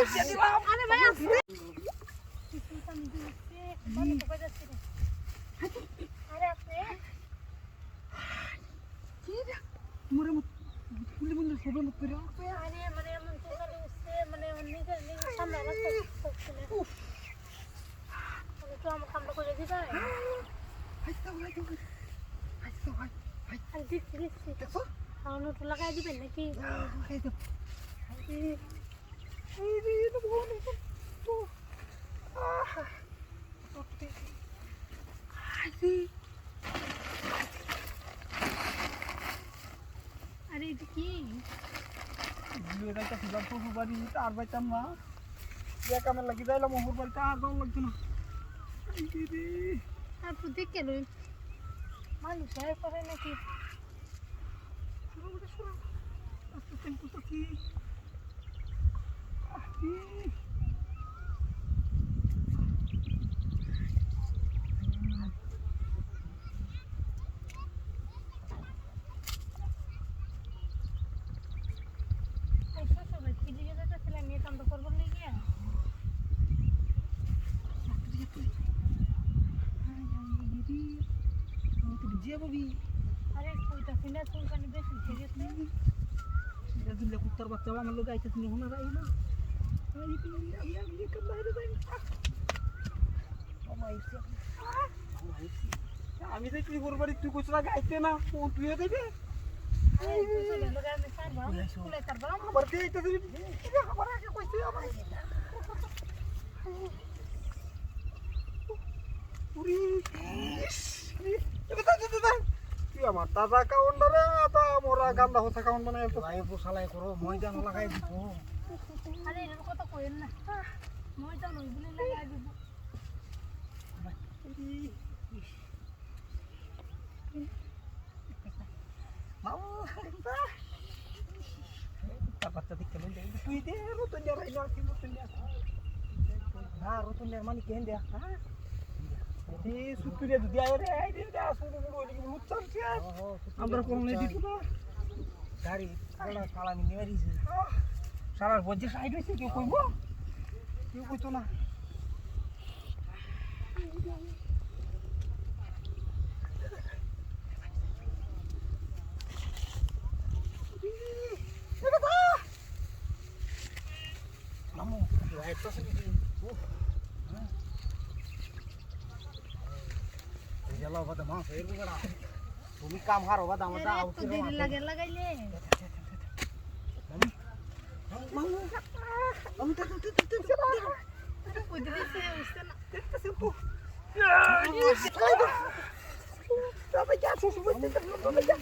আরে ভাই আসছে আরে আসছে কি রে মোরে মত পুলি বন্ধু সবে মত করে আরে মানে এমন চোখালি উঠছে মানে নিজের সামনে আমার চোখছে মানে তো আমার কামটা করে দিতে হাইসা ভাই হাইসা ভাই আর দিচ্ছি দেখো আমার নোট লাগাই দিবেন নাকি এই তো এই রে তো বলে তো ওকে আরে আরে এটা কি এটা তো সুযোগ তো বাড়ি আর বাইতাম না যে কামে লাগি যাইলাম ওর বাড়িতে আর দাম লাগতো না এই রে আর তো দেখে লই মানুষ হয় করে নাকি শুরু আস্তে টেম্পো তো কি যে ববি আরে কইতা ফিনা চুলকানি বেশি সিরিয়াস নেই এটা দিলে কুত্তার বাচ্চা আমার লোক আইতেছে না হোনা রাই না এই পিলি আমি কে বাইরে যাই আমি তো তুই ওর বাড়ি তুই কোচরা গাইতে না কোন তুই দেবে আরে চলে লগা আমি সারবা স্কুলে সারবা আবার কে এটা দিবি আবার আগে কইতে আবার উরি এটা তো কি আমার তাজা কাউন্ট রে তা মোরা গান্দা হতা কাউন্ট বানায় তো ভাই পোসালাই করো ময়দান লাগাই দিব আরে এর কথা কইেন না মইটা লই বলে লাগাই দিব মাও তা বাচ্চা দেখতে লই তুই দে রতন দে রাইলো কি রতন দে না রতন দে মানে কেন দে হ্যাঁ দি সুতুরে দুদি আয় রে আই দে আসুন ওই কি মুচ্ছাম কি আমরা কোন নেই দিত না গাড়ি কালা কালা নি মেরিছে সারা বজে সাইড হইছে কি কইবো কি কইতো না নামো রাইট তো সে Hello, what the month? তুমি কাম হারো বা দাম দাও তো দেরি লাগে লাগাইলে আমি তো কই দিছে উঠছে না দেখতেছি তো তবে যা শেষ করতে তবে যা